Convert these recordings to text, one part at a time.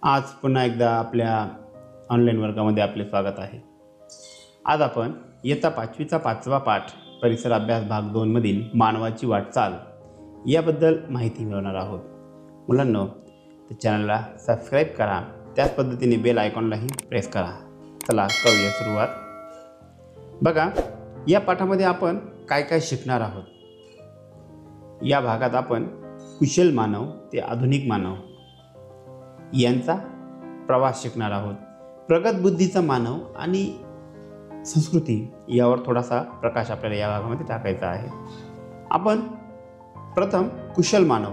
आज पुन्हा एकदा आपल्या ऑनलाईन वर्गामध्ये आपले स्वागत आहे। आज आपण इयत्ता 5वीचा 5वा पाठ परिसर अभ्यास भाग 2 मधील मानवाची वाटचाल याबद्दल माहिती मिळवणार आहोत। मुलांनो, तर चॅनलला सबस्क्राईब करा, त्याच पद्धतीने बेल आयकॉनलाही प्रेस करा। चला करूया सुरुवात। बघा, या पाठामध्ये आपण काय काय शिकणार आहोत। या भागात आपण कुशल मानव ते आधुनिक मानव यांचा प्रवास शिकणार आहोत। प्रगत बुद्धीचा मानव आणि संस्कृती यावर थोडासा प्रकाश आपल्याला या भागामध्ये टाकायचा आहे। आपण प्रथम कुशल मानव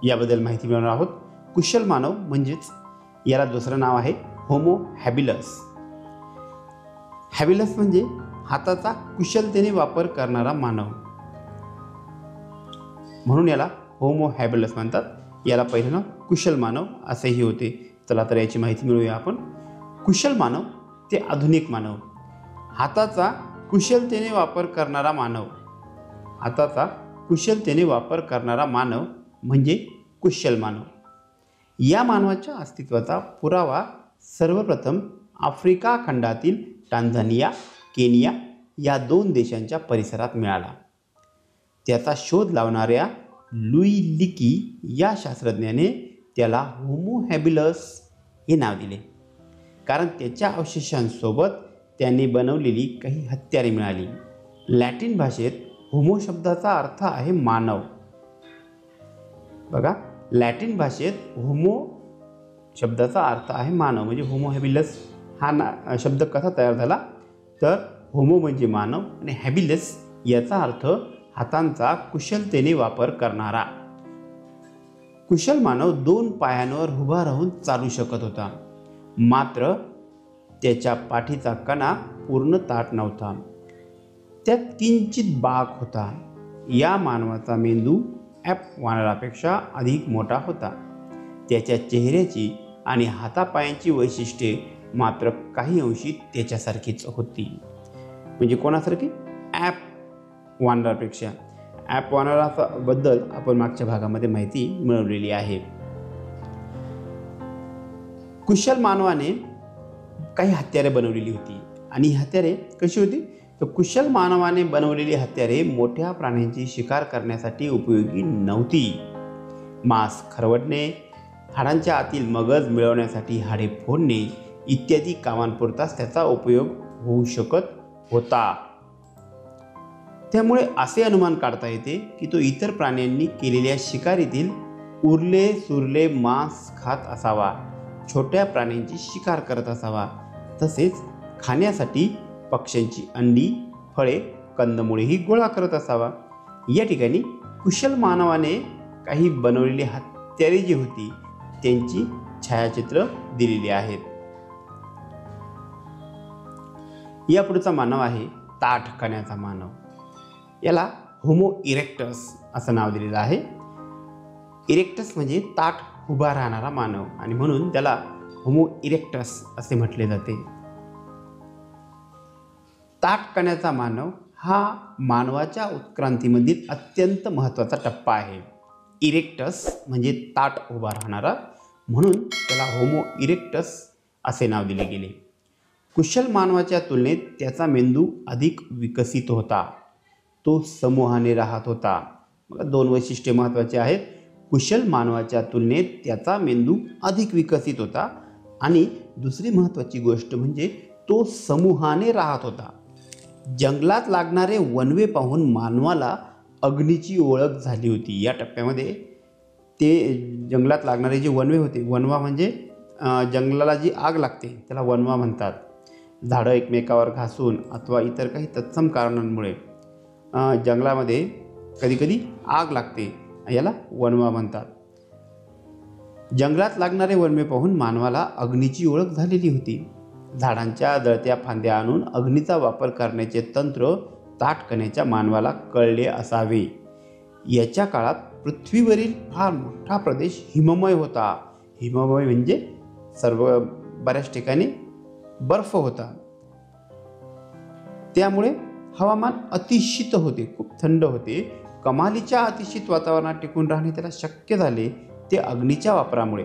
याबद्दल माहिती मिळवणार आहोत। कुशल मानव म्हणजेच याला दुसरं नाव आहे होमो हॅबिलस। हॅबिलस म्हणजे हाताचा कुशलतेने वापर करणारा मानव, म्हणून याला होमो हॅबिलस म्हणतात। याला पहिलं नाव कुशल मानव असेही होते। चला तर याची माहिती मिळूया आपण। कुशल मानव ते आधुनिक मानव। हाताचा कुशलतेने वापर करणारा मानव, हाताचा कुशलतेने वापर करणारा मानव म्हणजे कुशल मानव। या मानवाच्या अस्तित्वाचा पुरावा सर्वप्रथम आफ्रिका खंडातील टांझानिया, केनिया या 2 देशांच्या परिसरात मिळाला। त्याचा शोध लावणाऱ्या लुई लिकी या शास्त्रज्ञाने त्याला होमो हॅबिलस हे नाव दिले, कारण त्याच्या अवशेषांसोबत त्यांनी बनवलेली काही हत्यारे मिळाली। लॅटिन भाषेत होमो शब्दाचा अर्थ आहे मानव। बघा, लॅटिन भाषेत होमो शब्दाचा अर्थ आहे मानव, म्हणजे होमो हॅबिलस हा शब्द कसा तयार झाला तर होमो म्हणजे मानव आणि हॅबिलस याचा अर्थ हातांचा कुशलतेने वापर करणारा। कुशल मानव 2 पायांवर उभा राहून चालू शकत होता, मात्र त्याच्या पाठीचा कणा पूर्ण ताठ नव्हता, त्यात किंचित बाक होता। या मानवाचा मेंदू वानरापेक्षा अधिक मोठा होता। त्याच्या चेहऱ्याची आणि हातापायांची वैशिष्ट्ये मात्र काही अंशी त्याच्यासारखीच होती। म्हणजे कोणासारखी? वानरापेक्षा। वानराबद्दल आपण मागच्या भागामध्ये माहिती मिळवलेली आहे। कुशल मानवाने काही हत्यारे बनवलेली होती, आणि हत्यारे कशी होती तर कुशल मानवाने बनवलेली हत्यारे मोठ्या प्राण्यांची शिकार करण्यासाठी उपयोगी नव्हती। मांस खरवडणे, हाडांच्या आतील मगज मिळवण्यासाठी हाडे फोडणे इत्यादी कामांपुरताच त्याचा उपयोग होऊ शकत होता। त्यामुळे असे अनुमान काढता येते की तो इतर प्राण्यांनी केलेल्या शिकारीतील उरले सुरले मांस खात असावा, छोट्या प्राण्यांची शिकार करत असावा, तसेच खाण्यासाठी पक्ष्यांची अंडी, फळे, कंदमुळेही गोळा करत असावा। या ठिकाणी कुशल मानवाने काही बनवलेली हत्यारे जी होती त्यांची छायाचित्र दिलेली आहेत। या पुढचा मानव आहे ताठ कण्याचा मानव। याला होमो इरेक्टस असं नाव दिलेलं आहे। इरेक्टस म्हणजे ताठ उभा राहणारा मानव, आणि म्हणून त्याला होमो इरेक्टस असे म्हटले जाते। ताठ कण्याचा मानव हा मानवाच्या उत्क्रांतीमधील अत्यंत महत्त्वाचा टप्पा आहे। इरेक्टस म्हणजे ताठ उभा राहणारा, म्हणून त्याला होमो इरेक्टस असे नाव दिले गेले। कुशल मानवाच्या तुलनेत त्याचा मेंदू अधिक विकसित होता, तो समूहाने राहत होता। मग 2 वैशिष्ट्ये महत्त्वाची आहेत। कुशल मानवाच्या तुलनेत त्याचा मेंदू अधिक विकसित होता, आणि दुसरी महत्त्वाची गोष्ट म्हणजे तो समूहाने राहत होता। जंगलात लागणारे वणवे पाहून मानवाला अग्नीची ओळख झाली होती। या टप्प्यामध्ये ते जंगलात लागणारे जे वणवे होते, वणवा म्हणजे जंगलाला जी आग लागते त्याला वणवा म्हणतात। झाडं एकमेकावर घासून अथवा इतर काही तत्सम कारणांमुळे जंगलामध्ये कधीकधी आग लागते, याला वणवा म्हणतात। जंगलात लागणारे वणवे पाहून मानवाला अग्नीची ओळख झालेली होती। झाडांच्या जळत्या फांद्या आणून अग्नीचा वापर करण्याचे तंत्र ताठ कण्याच्या मानवाला कळले असावे। याच्या काळात पृथ्वीवरील फार मोठा प्रदेश हिममय होता। हिममय म्हणजे बऱ्याच ठिकाणी बर्फ होता, त्यामुळे हवामान अतिशीत होते, खूप थंड होते। कमालीच्या अतिशीत वातावरणात टिकून राहणे त्याला शक्य झाले ते अग्नीच्या वापरामुळे।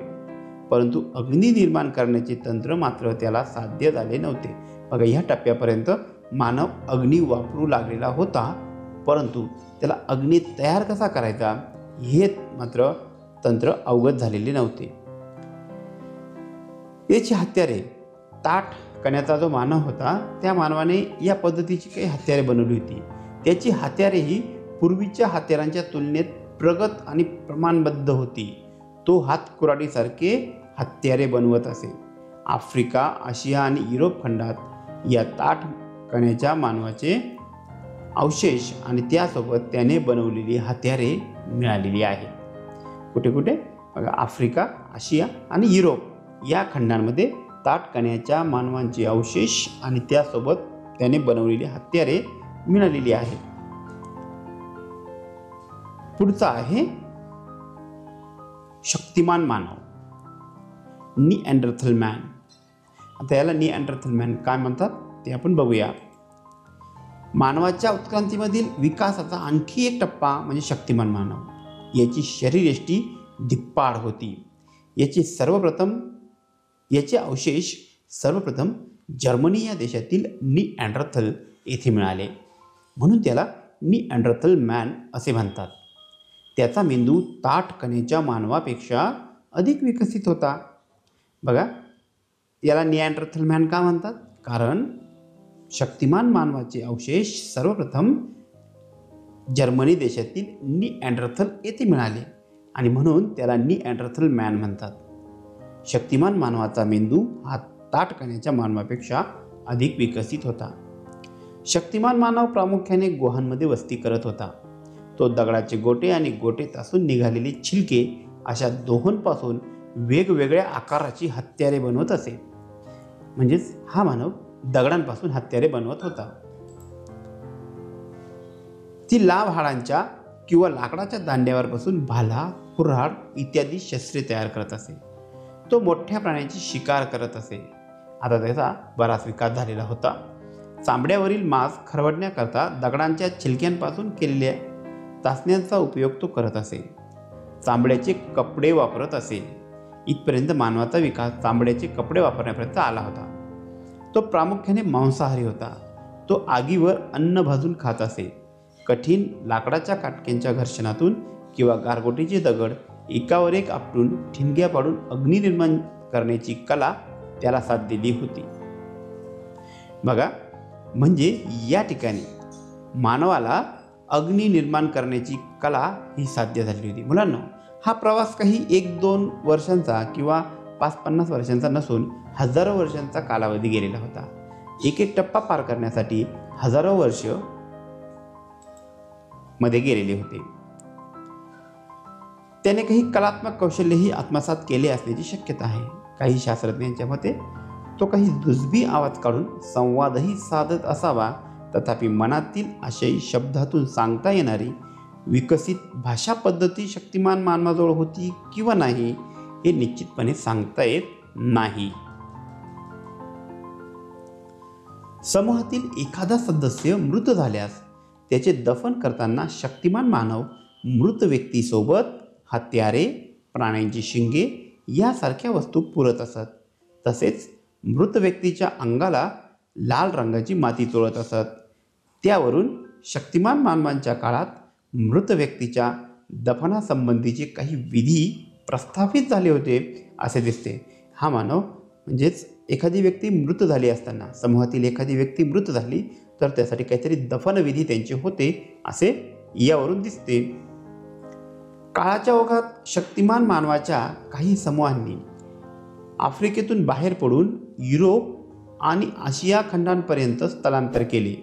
परंतु अग्नी निर्माण करण्याचे तंत्र मात्र त्याला साध्य झाले नव्हते. बघा, ह्या टप्प्यापर्यंत मानव अग्नी वापरू लागलेला होता, परंतु त्याला अग्नी तयार कसा करायचा हे मात्र तंत्र अवगत झालेले नव्हते. याची हत्यारे, ताठ कण्याचा जो मानव होता त्या मानवाने या पद्धतीची काही हत्यारे बनवली होती. त्याची हत्यारे ही पूर्वीच्या हत्यारांच्या तुलनेत प्रगत आणि प्रमाणबद्ध होती. तो हातकुराडीसारखे हत्यारे बनवत असे. आफ्रिका, आशिया आणि युरोप खंडात या ताठ कण्याच्या मानवाचे अवशेष आणि त्यासोबत त्याने बनवलेली हत्यारे मिळालेली आहे. कुठे कुठे बघा, आफ्रिका, आशिया आणि युरोप या खंडांमध्ये ताठ कण्याच्या मानवांचे अवशेष आणि त्यासोबत त्याने बनवलेली हत्यारे मिळालेली आहेत. पुढचा आहे शक्तिमान मानव, निअँडरथल मॅन. आता याला निअँडरथल मॅन काय म्हणतात ते आपण बघूया. मानवाच्या उत्क्रांतीमधील विकासाचा आणखी एक टप्पा म्हणजे शक्तिमान मानव. याची शरीरयष्टी धिप्पाड होती. याचे अवशेष सर्वप्रथम जर्मनी या देशातील निअँडरथल येथे मिळाले, म्हणून त्याला निअँडरथल मॅन असे म्हणतात. त्याचा मेंदू ताठ कण्याच्या मानवापेक्षा अधिक विकसित होता. बघा, याला निअँडरथल मॅन का म्हणतात? कारण शक्तिमान मानवाचे अवशेष सर्वप्रथम जर्मनी देशातील निअँडरथल येथे मिळाले आणि म्हणून त्याला निअँडरथल मॅन म्हणतात. शक्तिमान मानवाचा मेंदू हा ताठ कण्याच्या मानवापेक्षा अधिक विकसित होता. शक्तिमान मानव प्रामुख्याने गुहांमध्ये वस्ती करत होता. तो दगडाचे गोटे आणि गोटेतासून निघालेले छिलके अशा दोहोंपासून वेगवेगळ्या आकाराची हत्यारे बनवत असे. म्हणजेच हा मानव दगडांपासून हत्यारे बनवत होता. ती लाव हाडांच्या किंवा लाकडाच्या दांड्यावर बसून भाला, कुऱ्हाड इत्यादी शस्त्रे तयार करत असे. तो मोठ्या प्राण्यांची शिकार करत असे. आता त्याचा बराच विकास झालेला होता. चांबड्यावरील मांस खरवडण्याकरता दगडांच्या छिलक्यांपासून केलेल्या चाचण्यांचा उपयोग तो करत असे. चांबड्याचे कपडे वापरत असे. इथपर्यंत मानवाचा विकास चांबड्याचे कपडे वापरण्यापर्यंत आला होता. तो प्रामुख्याने मांसाहारी होता. तो आगीवर अन्न भाजून खात असे. कठीण लाकडाच्या काटक्यांच्या घर्षणातून किंवा गारगोटीचे दगड एकावर एक आपटून ठिणग्या पाडून अग्नी निर्माण करण्याची कला त्याला साधलेली होती. बघा, म्हणजे या ठिकाणी मानवाला अग्नी निर्माण करण्याची कला ही साध्य झालेली होती. मुलांनो, हा प्रवास काही 1-2 वर्षांचा किंवा 5-50 वर्षांचा नसून हजारो वर्षांचा कालावधी गेलेला होता. एक एक टप्पा पार करण्यासाठी हजारो वर्ष मध्ये गेलेले होते. त्याने काही कलात्मक कौशल्यही आत्मसात केले असण्याची शक्यता आहे. काही शास्त्रज्ञांच्या मते तो काही जुजबी आवाज काढून संवादही साधत असावा, तथापि मनातील आशय शब्दातून सांगता येणारी विकसित भाषा पद्धती शक्तिमान मानवाजवळ होती किंवा नाही हे निश्चितपणे सांगता येत नाही. समूहातील एखादा सदस्य मृत झाल्यास त्याचे दफन करताना शक्तिमान मानव मृत व्यक्तीसोबत हत्यारे, प्राण्यांची शिंगे यासारख्या वस्तू पुरत असत. तसेच मृत व्यक्तीच्या अंगाला लाल रंगाची माती चोळत असत. त्यावरून शक्तिमान मानवांच्या काळात मृत व्यक्तीच्या दफनासंबंधीचे काही विधी प्रस्थापित झाले होते असे दिसते. हा मानव म्हणजेच एखादी व्यक्ती मृत झाली असताना, समूहातील एखादी व्यक्ती मृत झाली तर त्यासाठी काहीतरी दफनविधी त्यांचे होते असे यावरून दिसते. काळाच्या ओघात शक्तिमान मानवाच्या काही समूहांनी आफ्रिकेतून बाहेर पडून युरोप आणि आशिया खंडांपर्यंत स्थलांतर केले.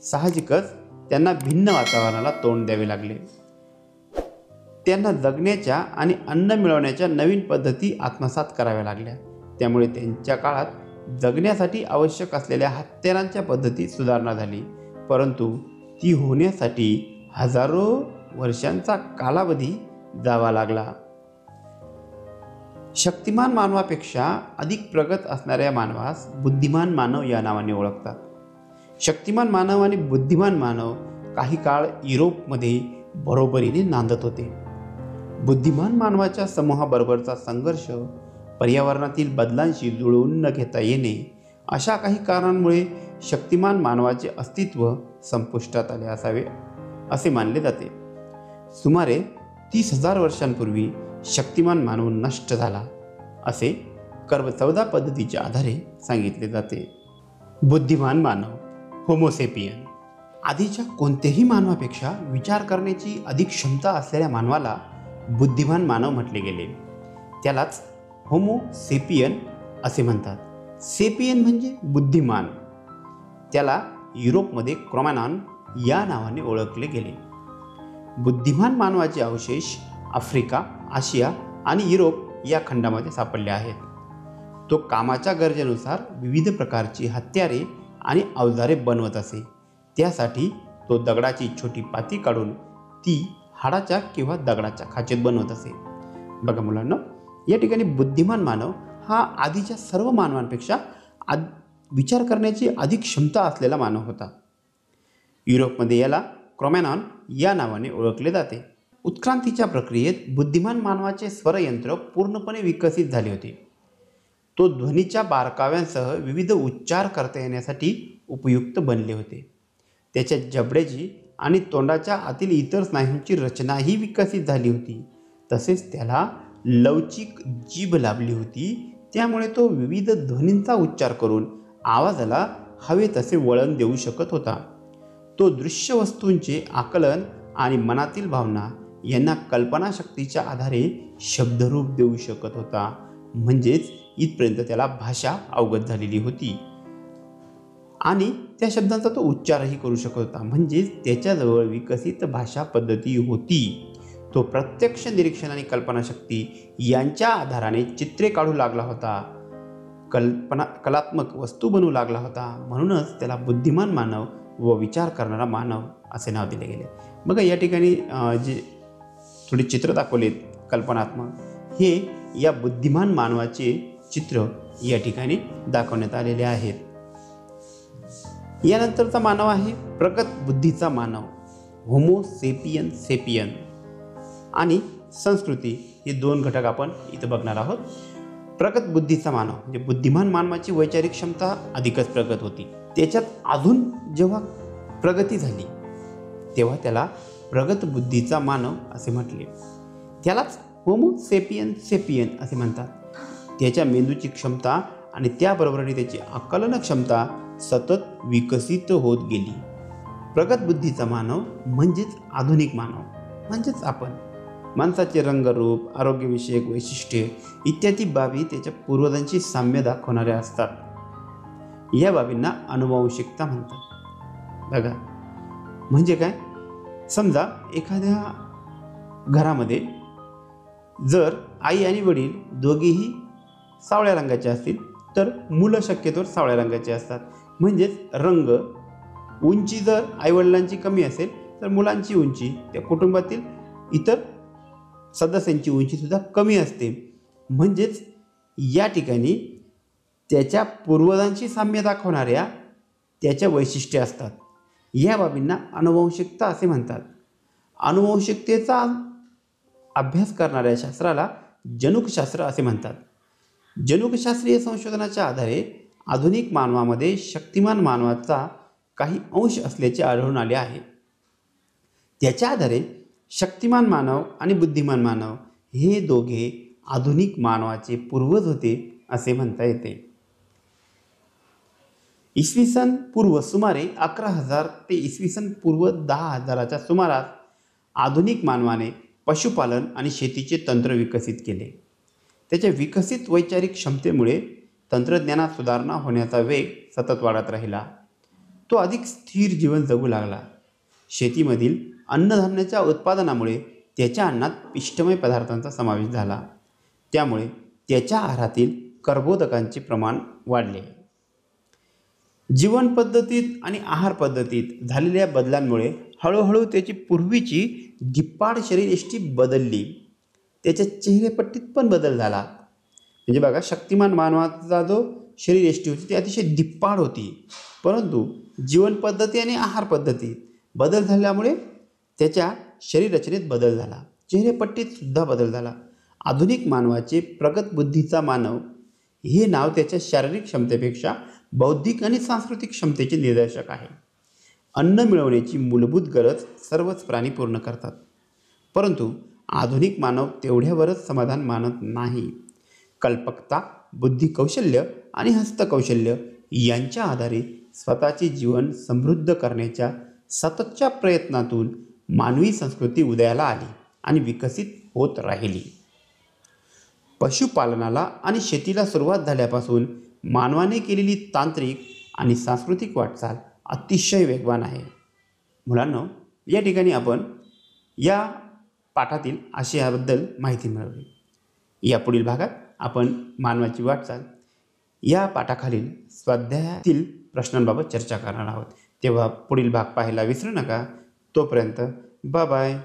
साहजिकच त्यांना भिन्न वातावरणाला तोंड द्यावे लागले. त्यांना जगण्याच्या आणि अन्न मिळवण्याच्या नवीन पद्धती आत्मसात कराव्या लागल्या. त्यामुळे त्यांच्या काळात जगण्यासाठी आवश्यक असलेल्या हत्यारांच्या पद्धतीत सुधारणा झाली, परंतु ती होण्यासाठी हजारो वर्षांचा कालावधी जावा लागला. शक्तिमान मानवापेक्षा अधिक प्रगत असणाऱ्या मानवास बुद्धिमान मानव या नावाने ओळखतात. शक्तिमान मानव आणि बुद्धिमान मानव काही काळ युरोपमध्ये बरोबरीने नांदत होते. बुद्धिमान मानवाच्या समूहाबरोबरचा संघर्ष पर्यावरणातील बदलांशी जुळवून न घेता येणे अशा काही कारणांमुळे शक्तिमान मानवाचे अस्तित्व संपुष्टात आले असावे असे मानले जाते. सुमारे 30,000 वर्षांपूर्वी शक्तिमान मानव नष्ट झाला असे कर्म 14 पद्धतीच्या आधारे सांगितले जाते. बुद्धिमान मानव होमोसेपियन. आधीच्या कोणत्याही मानवापेक्षा विचार करण्याची अधिक क्षमता असलेल्या मानवाला बुद्धिमान मानव म्हटले गेले. त्यालाच होमोसेपियन असे म्हणतात. सेपियन म्हणजे बुद्धिमान. त्याला युरोपमध्ये क्रॉमॅनॉन या नावाने ओळखले गेले. बुद्धिमान मानवाचे अवशेष आफ्रिका, आशिया आणि युरोप या खंडामध्ये सापडले आहेत. तो कामाच्या गरजेनुसार विविध प्रकारची हत्यारे आणि अवजारे बनवत असे. त्यासाठी तो दगडाची छोटी पाती काढून ती हाडाच्या किंवा दगडाच्या खाचेत बनवत असे. बघा मुलांना, या ठिकाणी बुद्धिमान मानव हा आधीच्या सर्व मानवांपेक्षा विचार करण्याची अधिक क्षमता असलेला मानव होता. युरोपमध्ये याला क्रॉमॅनॉन या नावाने ओळखले जाते. उत्क्रांतीच्या प्रक्रियेत बुद्धिमान मानवाचे स्वरयंत्र पूर्णपणे विकसित झाले होते. तो ध्वनीच्या बारकाव्यांसह विविध उच्चार करता येण्यासाठी उपयुक्त बनले होते. त्याच्या जबड्याची आणि तोंडाच्या आतील इतर स्नायूंची रचनाही विकसित झाली होती. तसेच त्याला लवचिक जीभ लाभली होती. त्यामुळे तो विविध ध्वनींचा उच्चार करून आवाजाला हवे तसे वळण देऊ शकत होता. तो दृश्य वस्तूंचे आकलन आणि मनातील भावना यांना कल्पनाशक्तीच्या आधारे शब्दरूप देऊ शकत होता. म्हणजेच इथपर्यंत त्याला भाषा अवगत झालेली होती आणि त्या शब्दांचा तो उच्चारही करू शकत होता. म्हणजेच त्याच्याजवळ विकसित भाषा पद्धती होती. तो प्रत्यक्ष निरीक्षण आणि कल्पनाशक्ती यांच्या आधाराने चित्रे काढू लागला होता. कलात्मक वस्तू बनवू लागला होता. म्हणूनच त्याला बुद्धिमान मानव व विचार करणारा मानव असे नाव दिले गेले. बघा, या ठिकाणी जे थोडे चित्र दाखवलेत कल्पनात्मक, हे या बुद्धिमान मानवाचे चित्र या ठिकाणी दाखवण्यात आलेले आहेत. यानंतरचा मानव आहे प्रगत बुद्धीचा मानव, होमोसेपियन सेपियन. आणि संस्कृती हे दोन घटक आपण इथं बघणार आहोत. प्रगत बुद्धीचा मानव म्हणजे बुद्धिमान मानवाची वैचारिक क्षमता अधिकच प्रगत होती. त्याच्यात अजून जेव्हा प्रगती झाली तेव्हा त्याला प्रगत बुद्धीचा मानव असे म्हटले. त्यालाच होमोसेपियन सेपियन असे म्हणतात. त्याच्या मेंदूची क्षमता आणि त्याबरोबरीने त्याची आकलन क्षमता सतत विकसित होत गेली. प्रगत बुद्धीचा मानव म्हणजेच आधुनिक मानव, म्हणजेच आपण. माणसाचे रंगरूप, आरोग्यविषयक वैशिष्ट्ये इत्यादी बाबी त्याच्या पूर्वजांची साम्य दाखवणाऱ्या असतात. या बाबींना अनुवांशिकता म्हणतात. बघा, म्हणजे काय? समजा एखाद्या घरामध्ये जर आई आणि वडील दोघेही सावळ्या रंगाचे असतील तर मुलं शक्यतोवर सावळ्या रंगाचे असतात. म्हणजेच रंग, उंची जर आईवडिलांची कमी असेल तर मुलांची उंची, त्या कुटुंबातील इतर सदस्यांची उंचीसुद्धा कमी असते. म्हणजेच या ठिकाणी त्याच्या पूर्वजांची साम्य दाखवणाऱ्या त्याच्या वैशिष्ट्ये असतात. या बाबींना अनुवांशिकता असे म्हणतात. अनुवांशिकतेचा अभ्यास करणाऱ्या शास्त्राला जनुकशास्त्र असे म्हणतात. जनुकशास्त्रीय संशोधनाच्या आधारे आधुनिक मानवामध्ये शक्तिमान मानवाचा काही अंश असल्याचे आढळून आले आहे. त्याच्या आधारे शक्तिमान मानव आणि बुद्धिमान मानव हे दोघे आधुनिक मानवाचे पूर्वज होते असे म्हणता येते. इसवी सन पूर्व सुमारे 11,000 ते इसवी सन पूर्व 10,000च्या सुमारास आधुनिक मानवाने पशुपालन आणि शेतीचे तंत्र विकसित केले. त्याच्या विकसित वैचारिक क्षमतेमुळे तंत्रज्ञानात सुधारणा होण्याचा वेग सतत वाढत राहिला. तो अधिक स्थिर जीवन जगू लागला. शेतीमधील अन्नधान्याच्या उत्पादनामुळे त्याच्या अन्नात पिष्टमय पदार्थांचा समावेश झाला. त्यामुळे त्याच्या आहारातील कर्बोदकांचे प्रमाण वाढले. जीवन पद्धतीत आणि आहार पद्धतीत झालेल्या बदलांमुळे हळूहळू त्याची पूर्वीची धिप्पाड शरीरयष्टी बदलली. त्याच्या चेहरेपट्टीत पण बदल झाला. म्हणजे बघा, शक्तिमान मानवाचा जो शरीरयष्टी होती ती अतिशय धिप्पाड होती. परंतु जीवन पद्धती आणि आहार पद्धतीत बदल झाल्यामुळे त्याच्या शरीर रचनेत बदल झाला. चेहरेपट्टीत सुद्धा बदल झाला. आधुनिक मानवाचे प्रगत बुद्धीचा मानव हे नाव त्याच्या शारीरिक क्षमतेपेक्षा बौद्धिक आणि सांस्कृतिक क्षमतेचे निदर्शक आहे. अन्न मिळवण्याची मूलभूत गरज सर्वच प्राणी पूर्ण करतात, परंतु आधुनिक मानव तेवढ्यावरच समाधान मानत नाही. कल्पकता, बुद्धिकौशल्य आणि हस्तकौशल्य यांच्या आधारे स्वतःचे जीवन समृद्ध करण्याच्या सततच्या प्रयत्नातून मानवी संस्कृती उदयाला आली आणि विकसित होत राहिली. पशुपालनाला आणि शेतीला सुरुवात झाल्यापासून मानवाने केलेली तांत्रिक आणि सांस्कृतिक वाटचाल अतिशय वेगवान आहे. मुलांनो, या ठिकाणी आपण या पाठातील आशयाबद्दल माहिती मिळवली. या पुढील भागात आपण मानवाची वाटचाल या पाठाखालील स्वाध्यायातील प्रश्नांबाबत चर्चा करणार आहोत. तेव्हा पुढील भाग पाहायला विसरू नका. तोपर्यंत बाय बाय.